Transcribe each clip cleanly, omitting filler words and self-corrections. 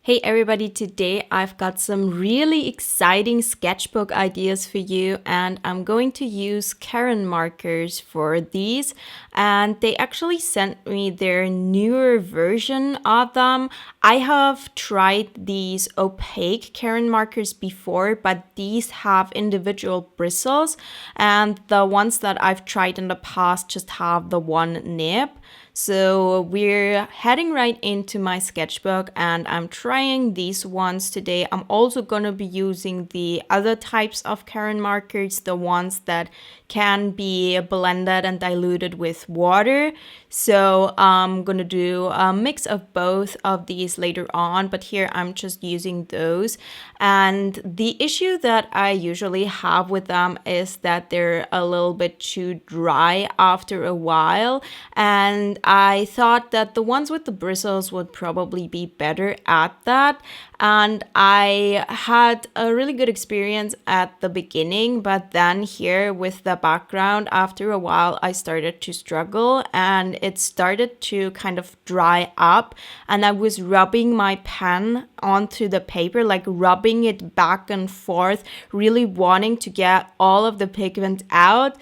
Hey everybody, today I've got some really exciting sketchbook ideas for you, and I'm going to use Karen markers for these. And they actually sent me their newer version of them. I have tried these opaque Karen markers before, but these have individual bristles, and the ones that I've tried in the past just have the one nib. So we're heading right into my sketchbook and I'm trying these ones today. I'm also going to be using the other types of Karen markers, the ones that can be blended and diluted with water. So I'm going to do a mix of both of these later on, but here I'm just using those. And the issue that I usually have with them is that they're a little bit too dry after a while. And I thought that the ones with the bristles would probably be better at that. And I had a really good experience at the beginning, but then here with the background, after a while, I started to struggle and it started to kind of dry up. And I was rubbing my pen onto the paper, like rubbing it back and forth, really wanting to get all of the pigment out.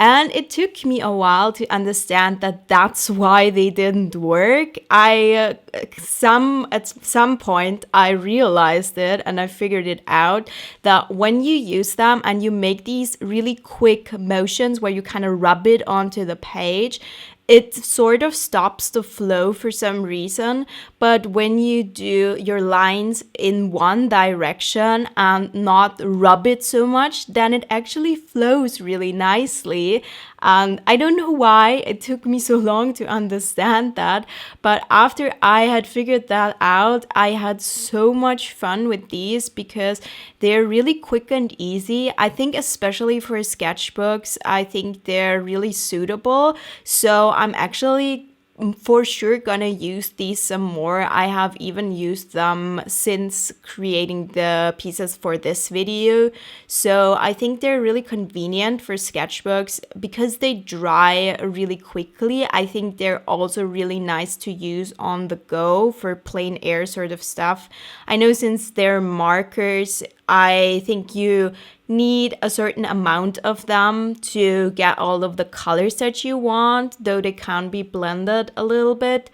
And it took me a while to understand that that's why they didn't work. At some point I realized it and I figured it out that when you use them and you make these really quick motions where you kind of rub it onto the page, it sort of stops the flow for some reason. But when you do your lines in one direction and not rub it so much, then it actually flows really nicely. And I don't know why it took me so long to understand that. But after I had figured that out, I had so much fun with these because they're really quick and easy. I think especially for sketchbooks, I think they're really suitable. So I'm actually for sure gonna use these some more. I have even used them since creating the pieces for this video. So I think they're really convenient for sketchbooks because they dry really quickly. I think they're also really nice to use on the go for plein air sort of stuff. I know since they're markers, I think you need a certain amount of them to get all of the colors that you want, though they can be blended a little bit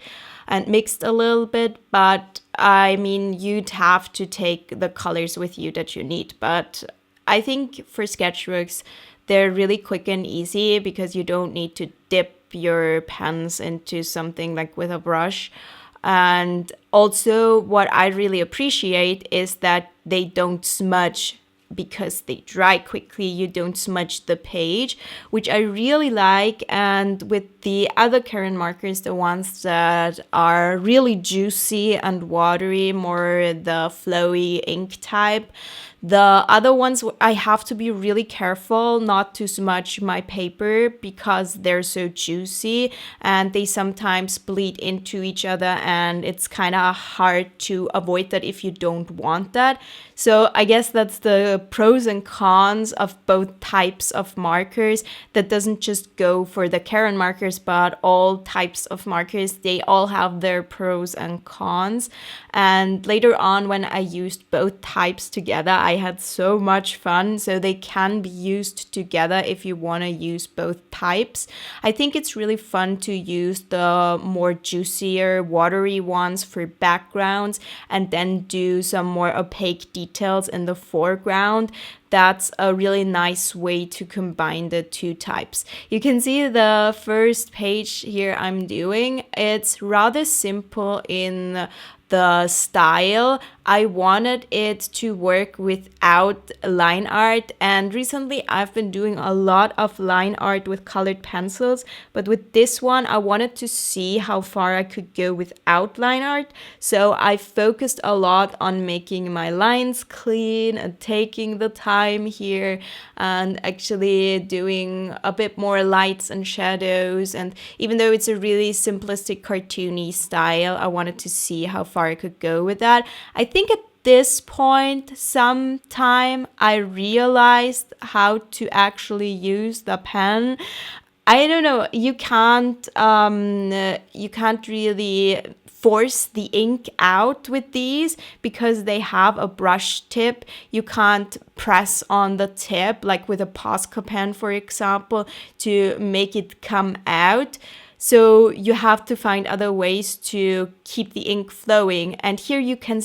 and mixed a little bit. But I mean, you'd have to take the colors with you that you need. But I think for sketchbooks, they're really quick and easy because you don't need to dip your pens into something like with a brush. And also, what I really appreciate is that they don't smudge because they dry quickly. You don't smudge the page, which I really like. And with the other Karen markers, the ones that are really juicy and watery, more the flowy ink type, the other ones, I have to be really careful not to smudge my paper because they're so juicy and they sometimes bleed into each other, and it's kind of hard to avoid that if you don't want that. So I guess that's the pros and cons of both types of markers. That doesn't just go for the Karen markers, but all types of markers. They all have their pros and cons. And later on, when I used both types together, I had so much fun. So they can be used together if you want to use both types. I think it's really fun to use the more juicier, watery ones for backgrounds and then do some more opaque details in the foreground. That's a really nice way to combine the two types. You can see the first page here I'm doing. It's rather simple in the style. I wanted it to work without line art, and recently I've been doing a lot of line art with colored pencils, but with this one I wanted to see how far I could go without line art. So I focused a lot on making my lines clean and taking the time here and actually doing a bit more lights and shadows. And even though it's a really simplistic cartoony style, I wanted to see how far I could go with that. I think at this point, sometime I realized how to actually use the pen. I don't know. You can't really force the ink out with these because they have a brush tip. You can't press on the tip like with a Posca pen, for example, to make it come out. So you have to find other ways to keep the ink flowing. And here you can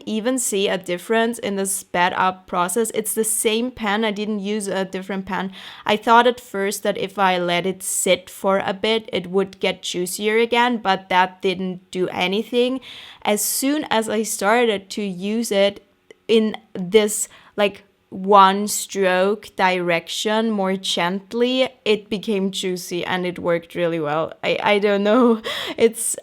even see a difference in the sped up process. It's the same pen. I didn't use a different pen. I thought at first that if I let it sit for a bit, it would get juicier again, but that didn't do anything. As soon as I started to use it in this like one stroke direction more gently, it became juicy and it worked really well. I don't know. It's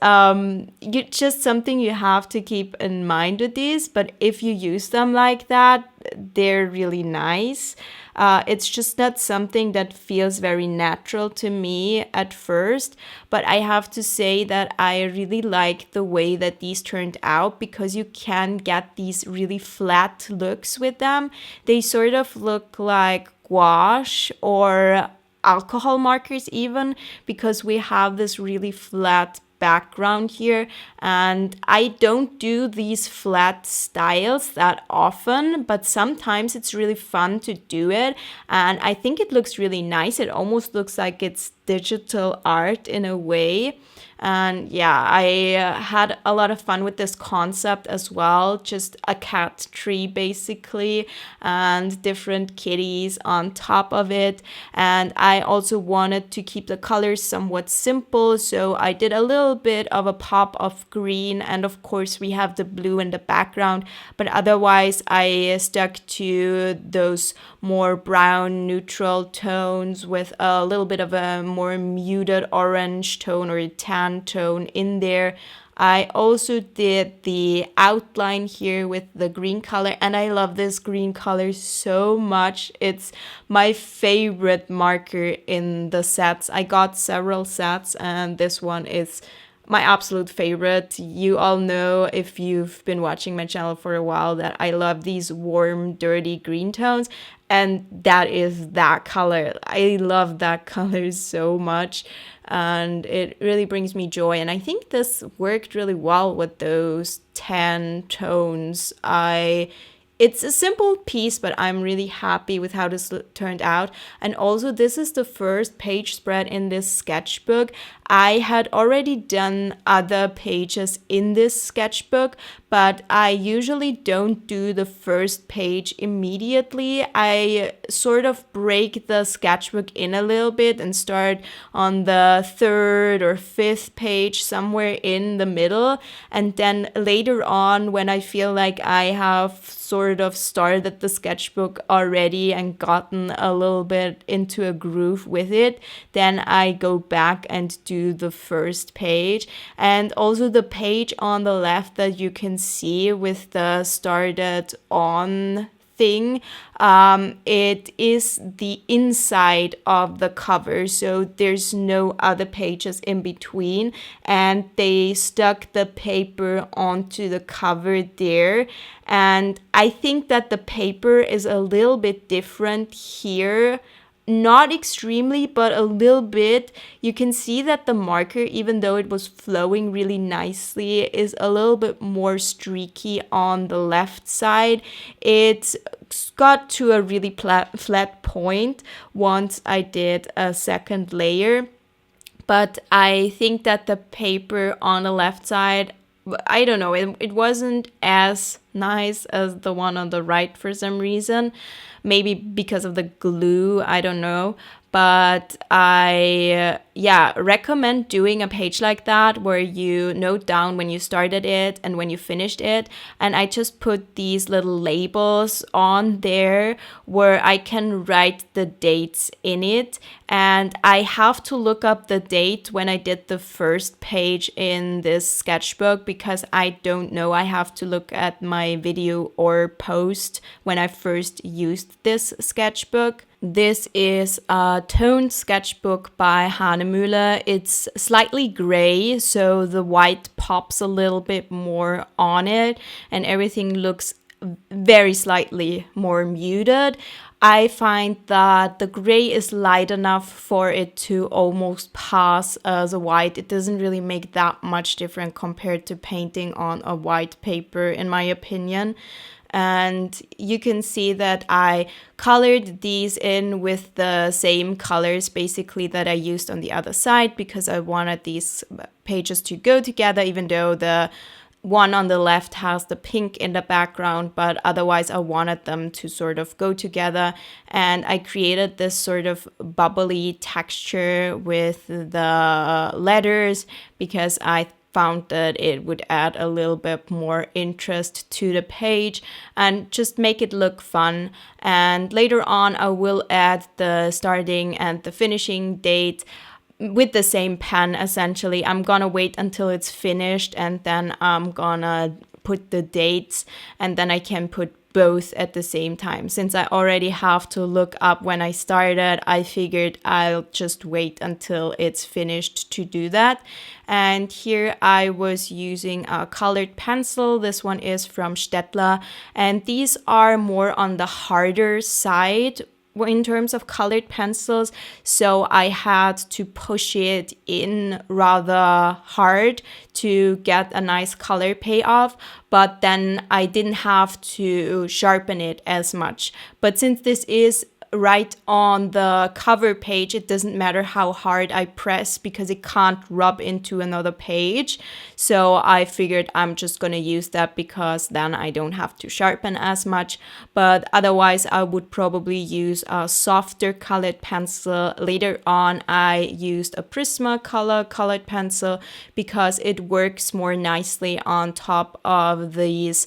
just something you have to keep in mind with these, but if you use them like that, they're really nice. It's just not something that feels very natural to me at first, but I have to say that I really like the way that these turned out because you can get these really flat looks with them. They sort of look like gouache or alcohol markers even, because we have this really flat background here, and I don't do these flat styles that often, but sometimes it's really fun to do it, and I think it looks really nice. It almost looks like it's digital art in a way. And yeah, I had a lot of fun with this concept as well. Just a cat tree basically, and different kitties on top of it. And I also wanted to keep the colors somewhat simple, so I did a little bit of a pop of green, and of course we have the blue in the background, but otherwise I stuck to those more brown neutral tones with a little bit of a more muted orange tone or a tan tone in there. I also did the outline here with the green color, and I love this green color so much. It's my favorite marker in the sets. I got several sets, and this one is my absolute favorite. You all know, if you've been watching my channel for a while, that I love these warm, dirty green tones, and that is that color. I love that color so much, and it really brings me joy. And I think this worked really well with those 10 tones. It's a simple piece, but I'm really happy with how this turned out. And also, this is the first page spread in this sketchbook. I had already done other pages in this sketchbook, but I usually don't do the first page immediately. I sort of break the sketchbook in a little bit and start on the third or fifth page, somewhere in the middle. And then later on, when I feel like I have sort of started the sketchbook already and gotten a little bit into a groove with it, then I go back and do the first page. And also the page on the left that you can see with the started on thing, it is the inside of the cover, so there's no other pages in between, and they stuck the paper onto the cover there. And I think that the paper is a little bit different here. Not extremely, but a little bit. You can see that the marker, even though it was flowing really nicely, is a little bit more streaky on the left side. It got to a really flat point once I did a second layer. But I think that the paper on the left side, I don't know, it wasn't as nice as the one on the right for some reason. Maybe because of the glue, I don't know. But I, recommend doing a page like that where you note down when you started it and when you finished it. And I just put these little labels on there where I can write the dates in it. And I have to look up the date when I did the first page in this sketchbook because I don't know. I have to look at my video or post when I first used this sketchbook. This is a toned sketchbook by Hanemüller. It's slightly gray, so the white pops a little bit more on it, and everything looks very slightly more muted. I find that the gray is light enough for it to almost pass as a white. It doesn't really make that much difference compared to painting on a white paper, in my opinion. And you can see that I colored these in with the same colors basically that I used on the other side, because I wanted these pages to go together, even though the one on the left has the pink in the background, but otherwise I wanted them to sort of go together. And I created this sort of bubbly texture with the letters because I found that it would add a little bit more interest to the page and just make it look fun. And later on, I will add the starting and the finishing date with the same pen. Essentially, I'm gonna wait until it's finished and then I'm gonna put the dates, and then I can put both at the same time. Since I already have to look up when I started, I figured I'll just wait until it's finished to do that. And here I was using a colored pencil. This one is from Staedtler, and these are more on the harder side in terms of colored pencils, so I had to push it in rather hard to get a nice color payoff, but then I didn't have to sharpen it as much. But since this is right on the cover page, it doesn't matter how hard I press because it can't rub into another page. So I figured I'm just gonna use that because then I don't have to sharpen as much. But otherwise I would probably use a softer colored pencil. Later on I used a Prismacolor colored pencil because it works more nicely on top of these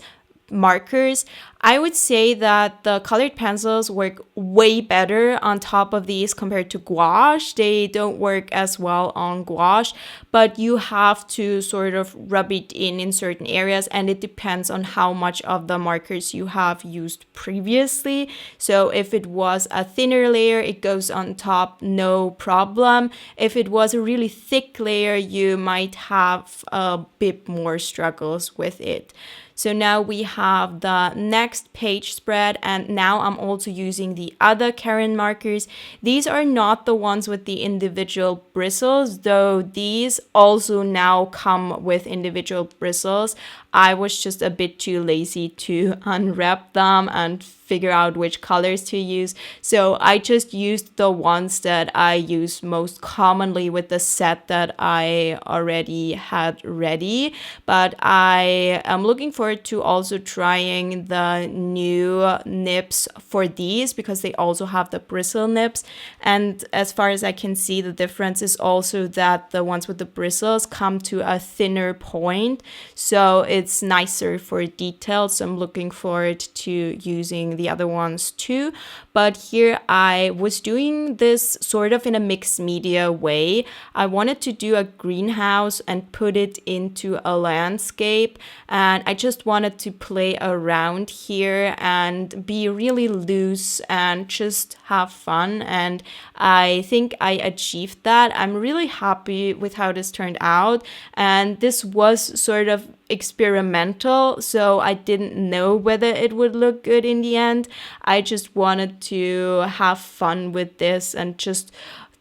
markers. I would say that the colored pencils work way better on top of these compared to gouache. They don't work as well on gouache, but you have to sort of rub it in certain areas, and it depends on how much of the markers you have used previously. So if it was a thinner layer, it goes on top, no problem. If it was a really thick layer, you might have a bit more struggles with it. So now we have the next page spread, and now I'm also using the other Karen markers. These are not the ones with the individual bristles, though these also now come with individual bristles. I was just a bit too lazy to unwrap them and figure out which colors to use. So I just used the ones that I use most commonly with the set that I already had ready. But I am looking forward to also trying the new nibs for these because they also have the bristle nibs. And as far as I can see, the difference is also that the ones with the bristles come to a thinner point. So it's nicer for detail. So I'm looking forward to using the other ones too. But here I was doing this sort of in a mixed media way. I wanted to do a greenhouse and put it into a landscape, and I just wanted to play around here and be really loose and just have fun, and I think I achieved that. I'm really happy with how this turned out, and this was sort of experimental, so I didn't know whether it would look good in the end. I just wanted to have fun with this and just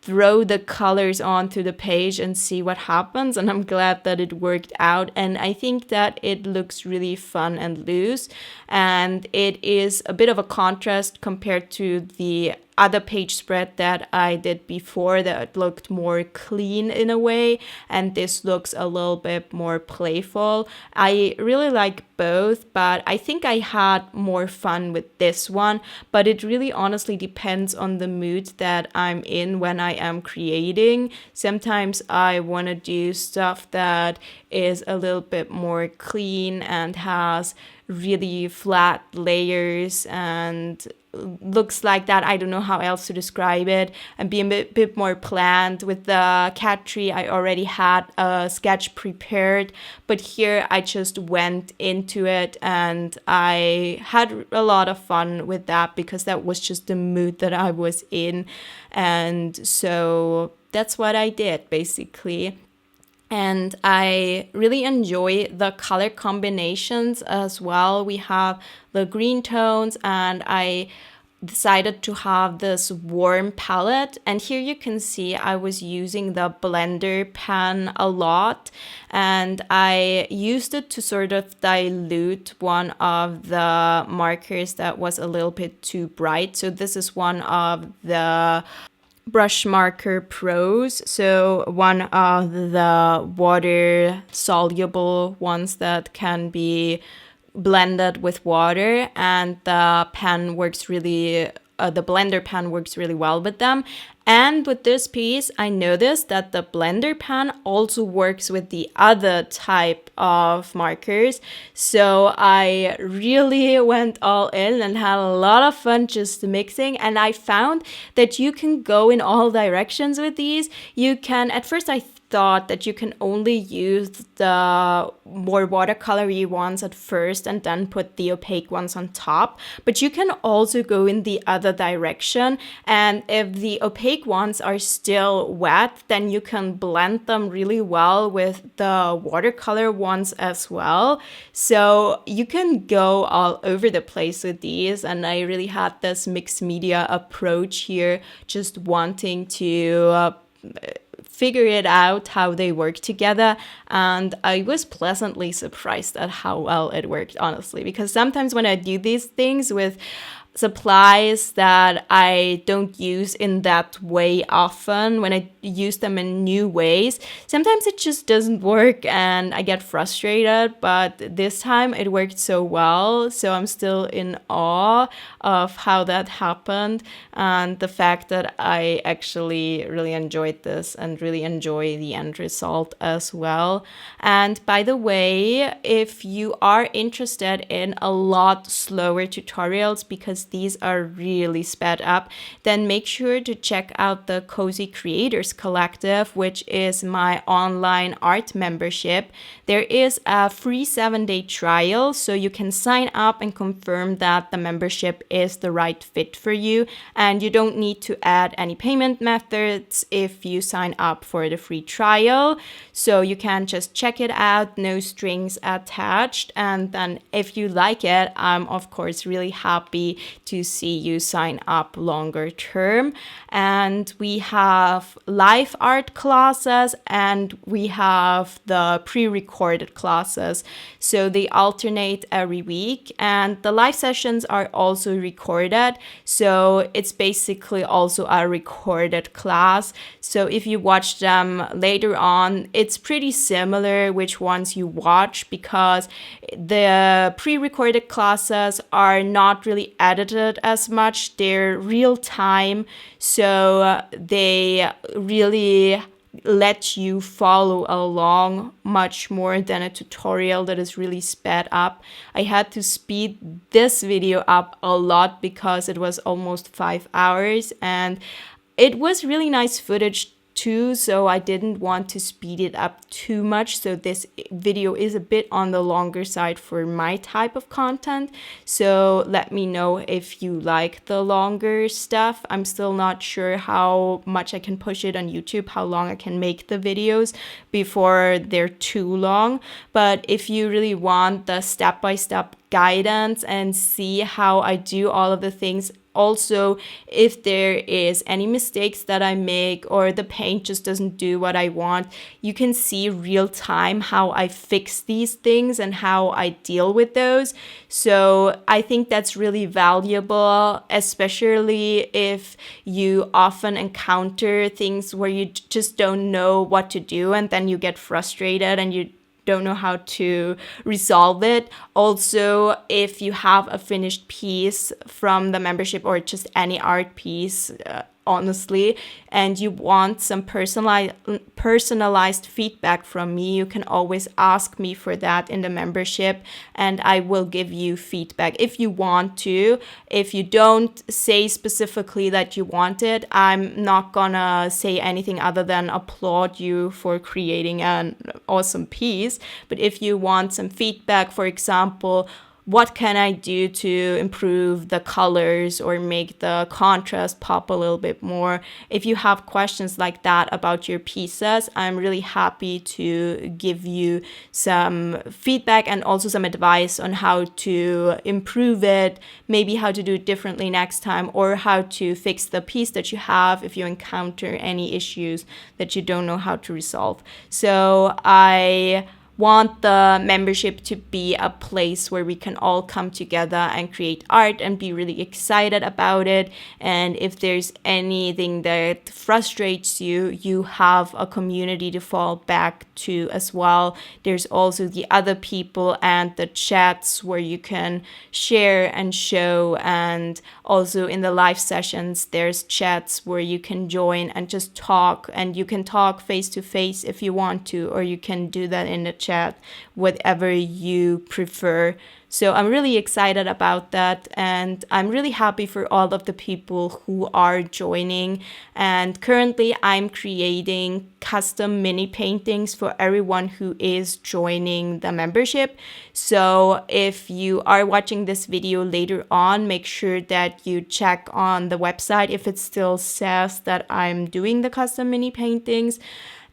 throw the colors onto the page and see what happens, and I'm glad that it worked out. And I think that it looks really fun and loose, and it is a bit of a contrast compared to the other page spread that I did before that looked more clean in a way, and this looks a little bit more playful. I really like both, but I think I had more fun with this one, but it really honestly depends on the mood that I'm in when I am creating. Sometimes I want to do stuff that is a little bit more clean and has really flat layers and looks like that. I don't know how else to describe it, and be a bit more planned. With the cat tree, I already had a sketch prepared, but here I just went into it and I had a lot of fun with that because that was just the mood that I was in, and so that's what I did basically. And I really enjoy the color combinations as well. We have the green tones, and I decided to have this warm palette, and here you can see I was using the blender pen a lot, and I used it to sort of dilute one of the markers that was a little bit too bright. So this is one of the Brush Marker Pros, so one of the water soluble ones that can be blended with water, and the blender pen works really well with them. And with this piece, I noticed that the blender pen also works with the other type of markers. So I really went all in and had a lot of fun just mixing. And I found that you can go in all directions with these. You can, at first I thought that you can only use the more watercolory ones at first and then put the opaque ones on top, but you can also go in the other direction, and if the opaque ones are still wet, then you can blend them really well with the watercolor ones as well. So you can go all over the place with these, and I really had this mixed media approach here, just wanting to figure it out how they work together, and I was pleasantly surprised at how well it worked, honestly, because sometimes when I do these things with supplies that I don't use in that way often, when I use them in new ways, sometimes it just doesn't work and I get frustrated, but this time it worked so well, so I'm still in awe of how that happened, and the fact that I actually really enjoyed this and really enjoy the end result as well. And by the way, if you are interested in a lot slower tutorials, because these are really sped up, then make sure to check out the Cozy Creators Collective, which is my online art membership. There is a free 7-day trial, so you can sign up and confirm that the membership is the right fit for you, and you don't need to add any payment methods if you sign up for the free trial. So you can just check it out, no strings attached, and then if you like it, I'm of course really happy to see you sign up longer term. And we have live art classes and we have the pre-recorded classes, so they alternate every week, and the live sessions are also recorded, so it's basically also a recorded class. So if you watch them later on, it's pretty similar which ones you watch, because the pre-recorded classes are not really edited as much. They're real time, so they really let you follow along much more than a tutorial that is really sped up. I had to speed this video up a lot because it was almost 5 hours, and it was really nice footage too, so I didn't want to speed it up too much. So this video is a bit on the longer side for my type of content. So let me know if you like the longer stuff. I'm still not sure how much I can push it on YouTube, how long I can make the videos before they're too long. But if you really want the step-by-step guidance and see how I do all of the things, also if there is any mistakes that I make or the paint just doesn't do what I want, you can see real time how I fix these things and how I deal with those. So I think that's really valuable, especially if you often encounter things where you just don't know what to do and then you get frustrated and you don't know how to resolve it. Also, if you have a finished piece from the membership or just any art piece, honestly, and you want some personalized feedback from me, you can always ask me for that in the membership, and I will give you feedback if you want to. If you don't say specifically that you want it, I'm not gonna say anything other than applaud you for creating an awesome piece. But if you want some feedback, for example, what can I do to improve the colors or make the contrast pop a little bit more. If you have questions like that about your pieces, I'm really happy to give you some feedback and also some advice on how to improve it, maybe how to do it differently next time, or how to fix the piece that you have if you encounter any issues that you don't know how to resolve. So I want the membership to be a place where we can all come together and create art and be really excited about it. And if there's anything that frustrates you, you have a community to fall back to as well. There's also the other people and the chats where you can share and show, and also in the live sessions there's chats where you can join and just talk, and you can talk face to face if you want to, or you can do that in the chat, whatever you prefer. So I'm really excited about that, and I'm really happy for all of the people who are joining. And currently I'm creating custom mini paintings for everyone who is joining the membership. So if you are watching this video later on, make sure that you check on the website if it still says that I'm doing the custom mini paintings.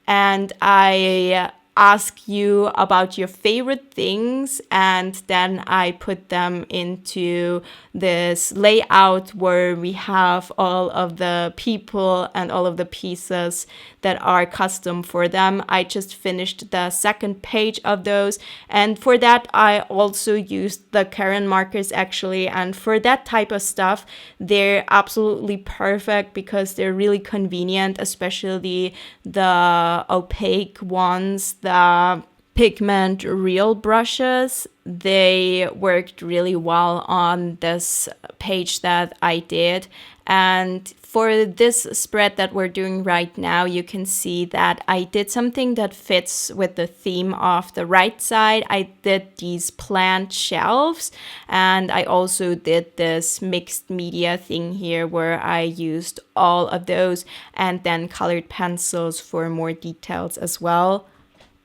And I ask you about your favorite things, and then I put them into this layout where we have all of the people and all of the pieces that are custom for them. I just finished the second page of those, and for that I also used the Karen markers actually, and for that type of stuff they're absolutely perfect because they're really convenient, especially the opaque ones, the pigment real brushes. They worked really well on this page that I did. And for this spread that we're doing right now, you can see that I did something that fits with the theme of the right side. I did these plant shelves, and I also did this mixed media thing here where I used all of those and then colored pencils for more details as well.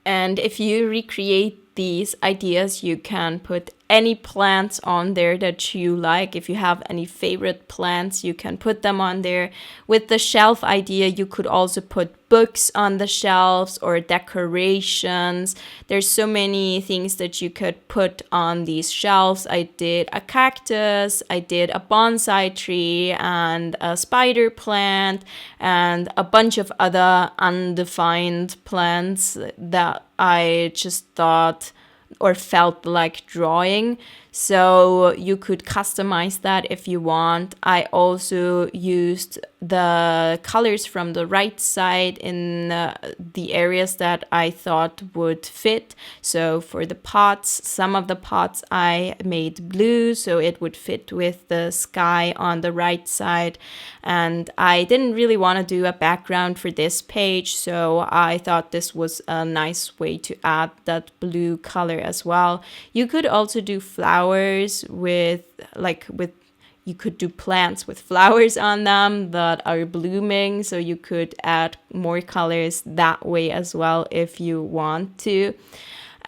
And if you recreate these ideas, you can put any plants on there that you like. If you have any favorite plants, you can put them on there. With the shelf idea, you could also put books on the shelves or decorations. There's so many things that you could put on these shelves. I did a cactus, I did a bonsai tree and a spider plant and a bunch of other undefined plants that I just thought or felt like drawing. So you could customize that if you want. I also used the colors from the right side in the areas that I thought would fit. So for the pots, some of the pots I made blue so it would fit with the sky on the right side. And I didn't really want to do a background for this page, so I thought this was a nice way to add that blue color as well. You could also do flowers with you could do plants with flowers on them that are blooming, so you could add more colors that way as well if you want to.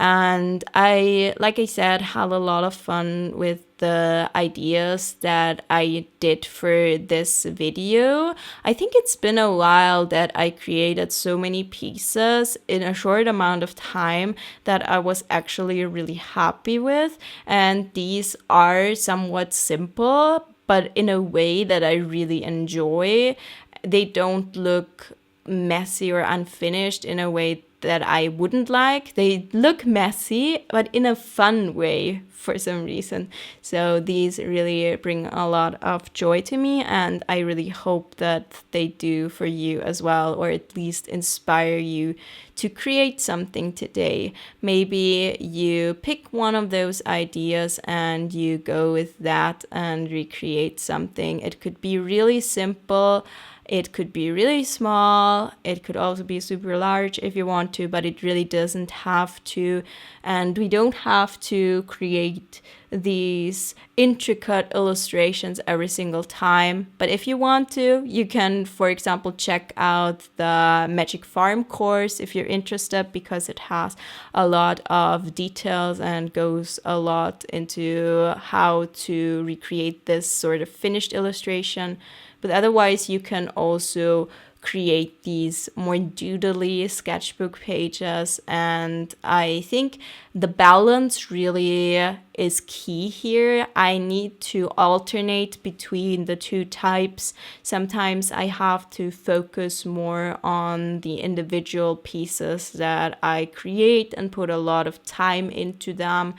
And I, like I said, had a lot of fun with the ideas that I did for this video. I think it's been a while that I created so many pieces in a short amount of time that I was actually really happy with. And these are somewhat simple, but in a way that I really enjoy. They don't look messy or unfinished in a way that I wouldn't like. They look messy, but in a fun way for some reason. So these really bring a lot of joy to me, and I really hope that they do for you as well, or at least inspire you to create something today. Maybe you pick one of those ideas and you go with that and recreate something. It could be really simple. It could be really small. It could also be super large if you want to, but it really doesn't have to. And we don't have to create these intricate illustrations every single time. But if you want to, you can, for example, check out the Magic Farm course if you're interested, because it has a lot of details and goes a lot into how to recreate this sort of finished illustration. But otherwise, you can also create these more doodly sketchbook pages, and I think the balance really is key here. I need to alternate between the two types. Sometimes I have to focus more on the individual pieces that I create and put a lot of time into them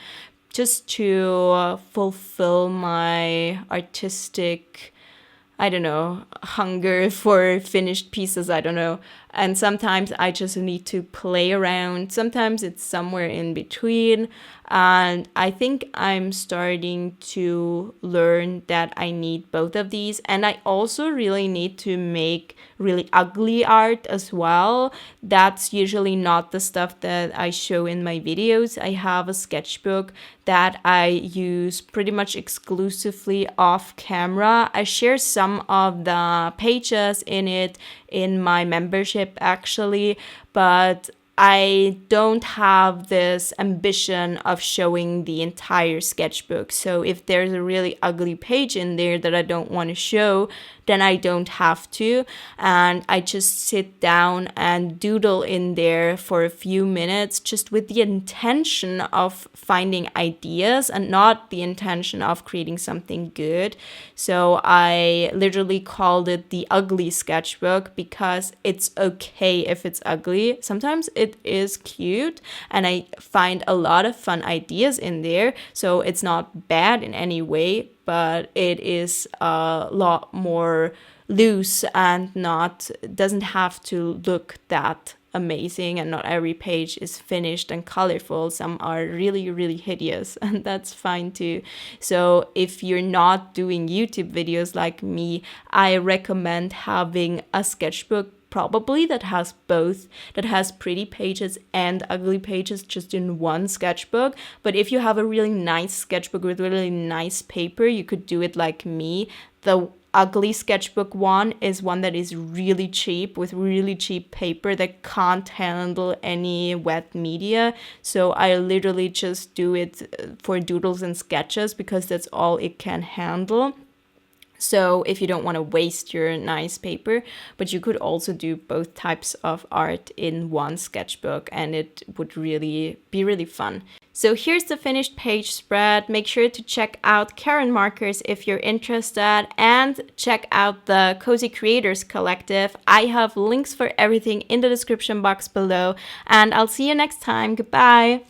just to fulfill my artistic, I don't know, hunger for finished pieces, I don't know. And sometimes I just need to play around. Sometimes it's somewhere in between. And I think I'm starting to learn that I need both of these. And I also really need to make really ugly art as well. That's usually not the stuff that I show in my videos. I have a sketchbook that I use pretty much exclusively off camera. I share some of the pages in it in my membership actually, but I don't have this ambition of showing the entire sketchbook. So if there's a really ugly page in there that I don't want to show, then I don't have to. And I just sit down and doodle in there for a few minutes, just with the intention of finding ideas and not the intention of creating something good. So I literally called it the ugly sketchbook because it's okay if it's ugly. Sometimes it is cute and I find a lot of fun ideas in there. So it's not bad in any way, but it is a lot more loose and doesn't have to look that amazing, and not every page is finished and colorful. Some are really, really hideous, and that's fine too. So if you're not doing YouTube videos like me, I recommend having a sketchbook probably that has both, that has pretty pages and ugly pages just in one sketchbook. But if you have a really nice sketchbook with really nice paper, you could do it like me. The ugly sketchbook one is one that is really cheap, with really cheap paper that can't handle any wet media. So I literally just do it for doodles and sketches because that's all it can handle. So if you don't want to waste your nice paper, but you could also do both types of art in one sketchbook, and it would really be really fun. So here's the finished page spread. Make sure to check out Karen markers if you're interested, and check out the Cozy Creators Collective. I have links for everything in the description box below, and I'll see you next time. Goodbye.